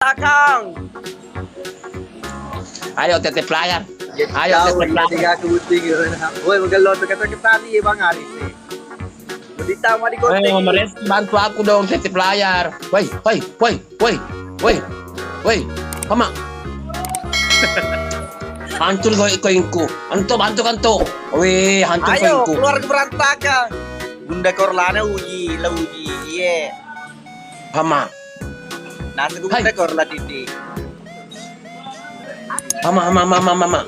belakang. Ayo tetep layar. Ayo Ayo tetep layar. tiga kebuting gitu. Woi magalot kata nih Bang Arif nih. Berdita mah di konten. Meres bantu aku dong tetep layar. Woi, woi, woi, woi, woi, woi, Mama. Hancur koinku. Anto bantu kanto. Wih, hancur Ayo koinku. keluar ke berantakan. Bunda Korlana uji, la uji. Iya. Mama, Nanti gue Hai. bunda Korla titik. mama.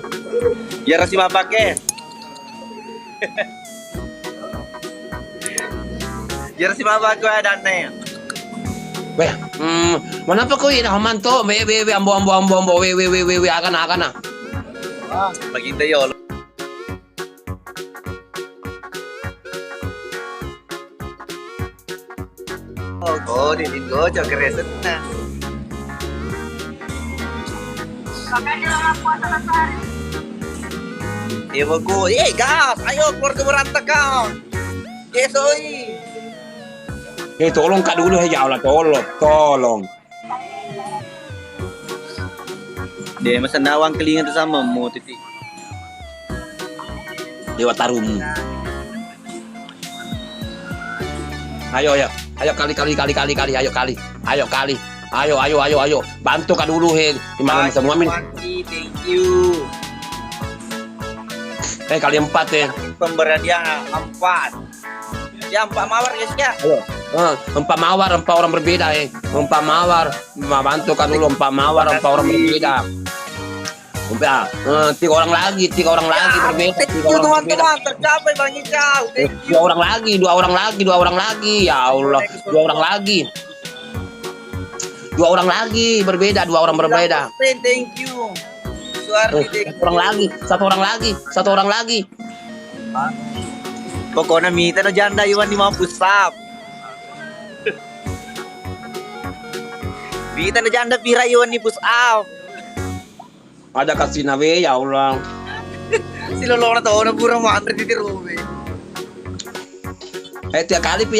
Ya rasi pakai. Ya rasi pakai ada nih. Weh, kenapa kau ini hamanto? We, ambo, we, akan. Bagi tayo. Oh, didin go, cok kereset na. Ewan ko, gas! Ayo, keluar ke berantakan! Yes, oi! Tolong kak dulu ya Allah, tolong. Dia masa nawang kelingan sama mu, titik. Dewa Tarum. Ayo, kali. Ayo. Bantu kak dulu gimana semua min? Thank you. Kali 4 ya. Pemberian dia 4. Ya 4 mawar guys ya. Ayo. 4 mawar, 4 orang berbeda 4 mawar. Bantu kak dulu 4 mawar, 4 orang berbeda. 3 orang lagi berbeda. Thank you teman-teman, tercapai Bang Ical. Thank you. 2 orang lagi. Ya Allah, 2 orang lagi. 2 orang lagi berbeda, 2 orang berbeda. Thank you. Suardi, thank you. Satu orang lagi. Pokoknya minta no janda Iwan 50 sub. Minta no janda pira Iwan ni push up. Ada kasih nawe ya Allah. Si lolo na to na pura mo andre di rume. Tiap kali pi.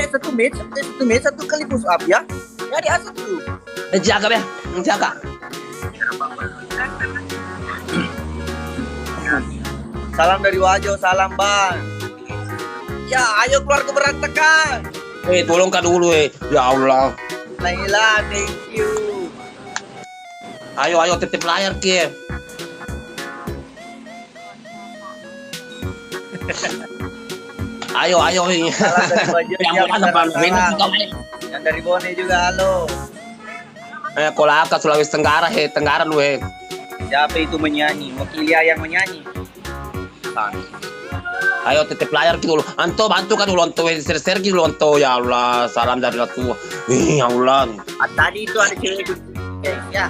Satu match satu kali push up ya. Ya di asal tuh. Jaga. Salam dari Wajo, salam Bang. Ya, ayo keluar ke berantakan. Tolong kak dulu ya Allah. Laila, thank you. Ayo tetep layar Ki. Ayo. Salam dari Wajo. Yang Yang dari Bone juga halo. Kolaka Sulawesi Tenggara Tenggara lu Siapa itu menyanyi? Wakilia yang menyanyi. Ayo tetep layar Ki dulu. Anto bantu kan dulu Anto ser dulu Anto ya Allah. Salam dari Ratu. Ya Allah. Tadi itu ada cewek itu. Ya.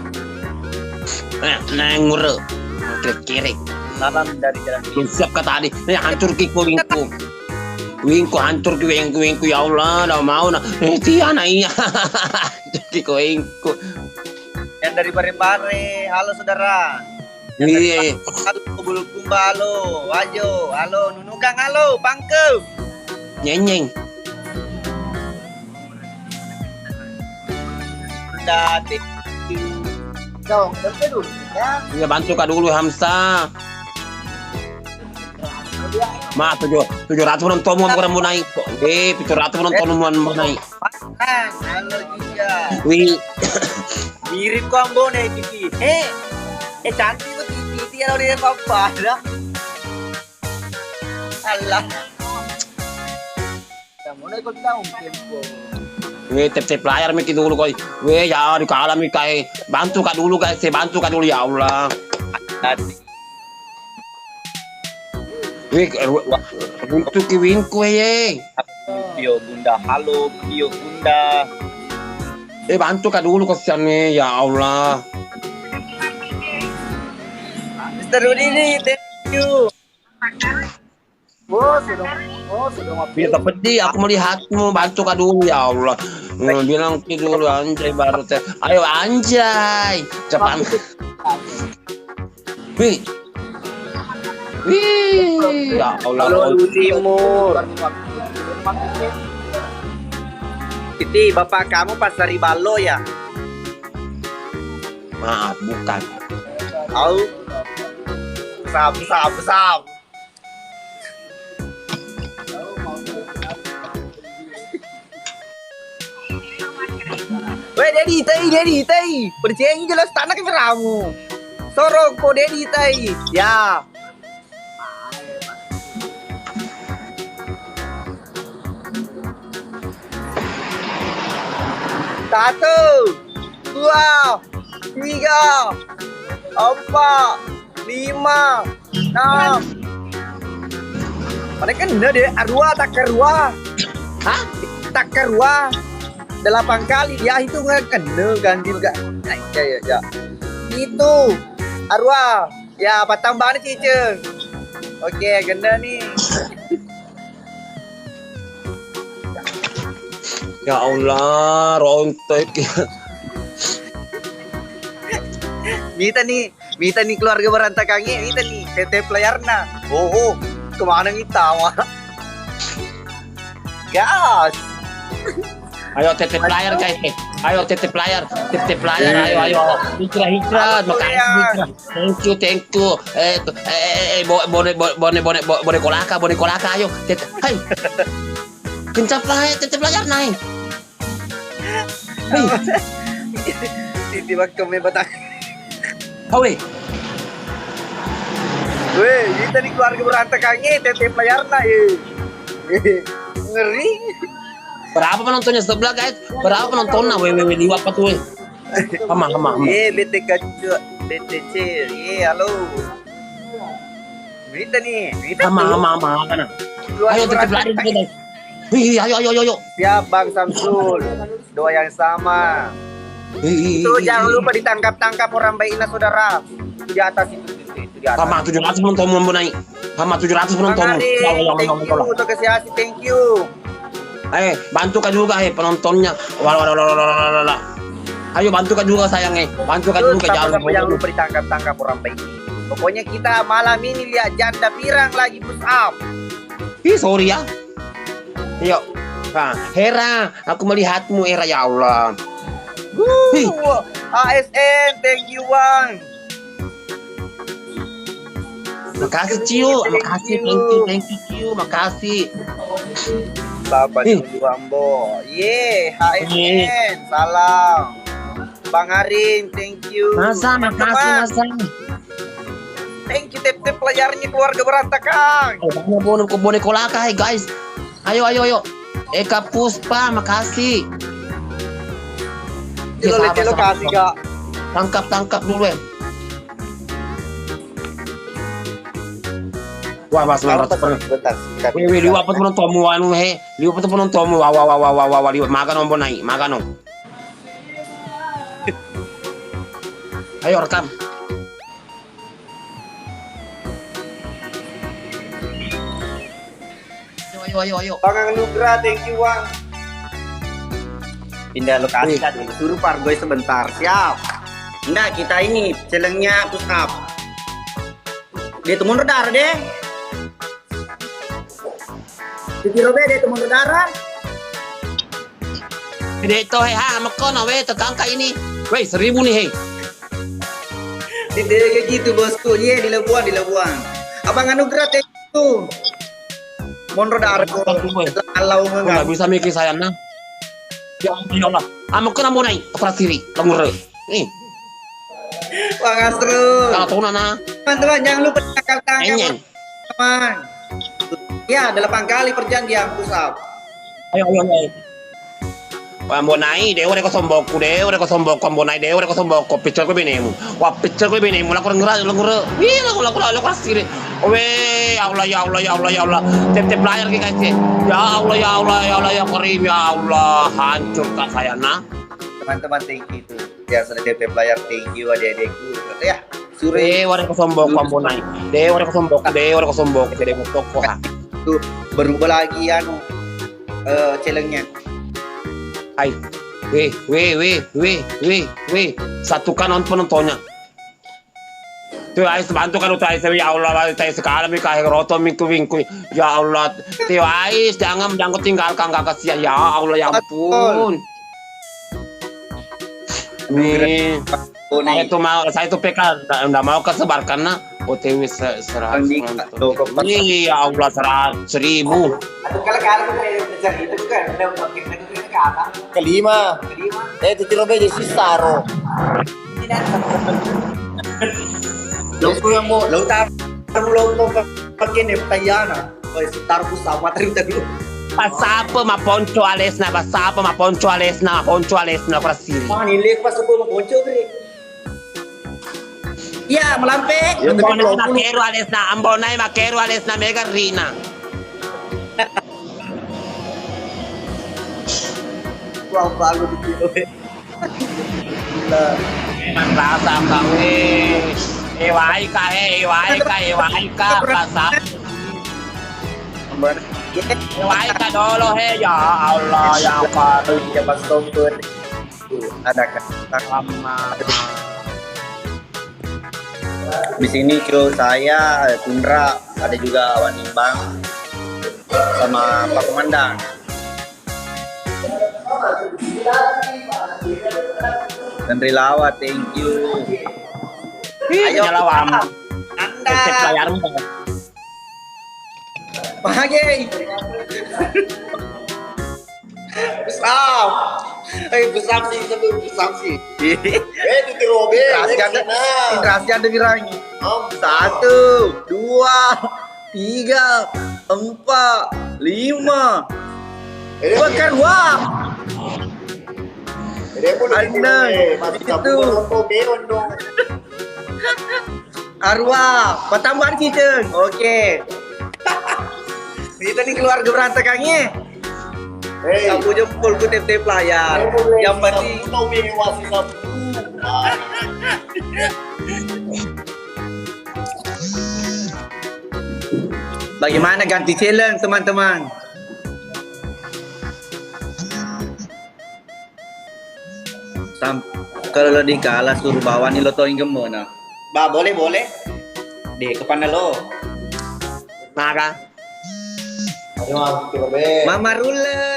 Nengur. Kiri. Salam dari jalan. Siap kata tadi. Hancur Ki wingku. Wingku hancur Ki wingku ya Allah. Dah mau nah. Tiana iya. Ki wingku. Yang dari Parepare. Halo saudara. Iya. Halo Bulukumba, halo. Wajo, halo. Nunukang, halo. Pangkep. Nyenyeng. Udah, thank you. Dong, sampai dulu ya. Ya bantu kak dulu Hamsa. 700 penonton mau naik. 700 penonton mau naik. Halo juga. Wih. Mirip kombo nih Titi. Cantik tuh Titi kalau dia papa dah. Allah. Kamu nih kok tahu tempo. Tep layar mikir dulu koi. Ya dikalah mikai. Bantu kak dulu guys. Bantu kak dulu ya Allah. Nanti. Untuk kiwinku Bio Bunda, halo Bio Bunda. Bantu kak dulu kasihan ya Allah. Mister Udini, thank you. Sudah Kita pedih aku melihatmu. Bantu kak dulu ya Allah. Bilang ki dulu anjay baru teh. Ayo anjay. Cepat. Wih. Ya Allah. Halo Timur. Titi, bapak kamu Pasari Balo ya? Maaf, bukan. Au. Sam. Weh, Dedi, percaya jelas tanah ke ramu. Sorok ko Dedi, ya. Satu, dua, tiga, empat, lima, enam. Mereka kena deh, tak kerua. Hah? Tak kerua. 8 kali dia itu nggak kena ganti juga. Ya. Itu arwah. Ya, apa tambahan cicing? Oke, kena nih. Ya Allah, rontek. Mita nih keluarga berantakannya. Mita nih, tetep layarna. Oh, kemana kita mah? Gas. Ayo titip layar guys. Ayo titip layar. Ayo. Hijrah. Makasih. Thank you. Bone kolaka. Ayo. Hai. Kencap layar, titip layar naik. Hai. Titi waktu me batang. Hawe. Weh, kita nih keluarga berantakannya tetep layarna ya. Ngeri. Berapa penontonnya sebelah guys? Berapa penontonnya? Wewe liwat apa tuh? Hama. BTC. Halo. Mita nih. Hama. Ayo tetap lari guys. Ayo. Siap Bang Samsul. Doa yang sama. Itu jangan lupa ditangkap orang baiknya saudara. Di atas itu. Hama 700 penonton mau naik. Hama 700 penonton. Thank you. Bantu kan juga penontonnya. Walah. Ayo bantu kan juga sayang Bantu kan juga jangan lupa ditangkap orang baik. Pokoknya kita malam ini lihat janda pirang lagi push up. Sorry ya. Yuk. Nah, Hera, aku melihatmu Hera ya Allah. ASN, thank you Bang. Makasih Ciu, makasih thank you Ciu, makasih. Bapak Ambo. HSN, salam. Bang Arin, thank you. Makasih. Thank you tip layarnya keluarga berantakan. Bone kolaka guys. Ayo. Eka Puspa, makasih. Celo kasih Kak. Tangkap dulu Wah, mas bentar. Wih, liwat apa penontonmu anu liwat apa penontonmu. Wah, liwat makan om naik, makan om. Ayo rekam. Ayo. Bang Nugra, thank you Bang. Pindah lokasi kan, suruh Pargoy sebentar, siap. Enggak, kita ini celengnya push up. Dia temun redar deh. Titi Robe dia temun redar. Dito makono tetangka ini. 1.000 nih Titi kayak gitu bosku, di Labuan. Abang Anugerah thank you. Mon redar ko. Kalau enggak bisa mikir saya nah. Ya Allah. Makono mo nai, operasi lemur. Bang Astro. Kalau tahu nana. Teman-teman jangan lupa tangkap. Teman. Ya, 8 kali perjanjian push up. Ayo. Ambonai, dewa reko sombokku, ambonai, dewa reko sombokku, picture ko binemu. Wah, picture ko binemu, laku ngera. Ih, laku asire. Ya Allah. Tep layar ki guys. Ya Allah, ya Karim, ya Allah. Hancur kak saya nah. Teman-teman thank you tuh. Yang sudah tep layar thank you adik-adikku. Ya, sure. Dewa reko sombokku, ambonai. Dewa reko sombokku, jadi toko ha. Tuh berubah lagi celengnya. Hai, weh, satukan penontonnya. Tuh Ais bantu kan tuh Ais ya Allah Ais sekali mi kahir roto mingku mingku ya Allah Tio Ais jangan tinggalkan gak kasihan ya Allah ya ampun nih saya itu PK enggak mau kesebar karena OTW 100 iya ya Allah 100.000 Aduh kalau ngejar itu kan udah makin ke atas. Kelima. Titi lo beje si Saro. Loko yang mau lo pakai nih tayana. Oh setar ku sama tadi. Pasapa ma poncho alesna prasiri. Mang nilai pas aku mau ponco bre. Ya melampe. Ambonai makeru alesna mega rina. Wow baru di kilo. Rasa kami. Ewai ka pasap. Ewai ka dolo he ya Allah ya Allah. Ya pas tombol. Ada kan. Di sini kru saya, Tundra, ada juga Wanimbang sama Pak Komandan. Dan Rilawa, thank you. Ayo lawam. Anda. Cek layarmu. Pagi. Besar. Besar sih. Titi Robe. Interasi ada birangi. 1, 2, 3, 4, 5. Bukan wah. Anda itu arwah pertambahan kita. Oke. Kita nih keluarga berantakannya. Kamu jempol ku tep layar. Yang penting bagaimana ganti challenge teman-teman? Kalau lo dikalah suruh bawa nih lo toing gimana? Ba boleh. Dek kepana lo. Maka Mama Rule.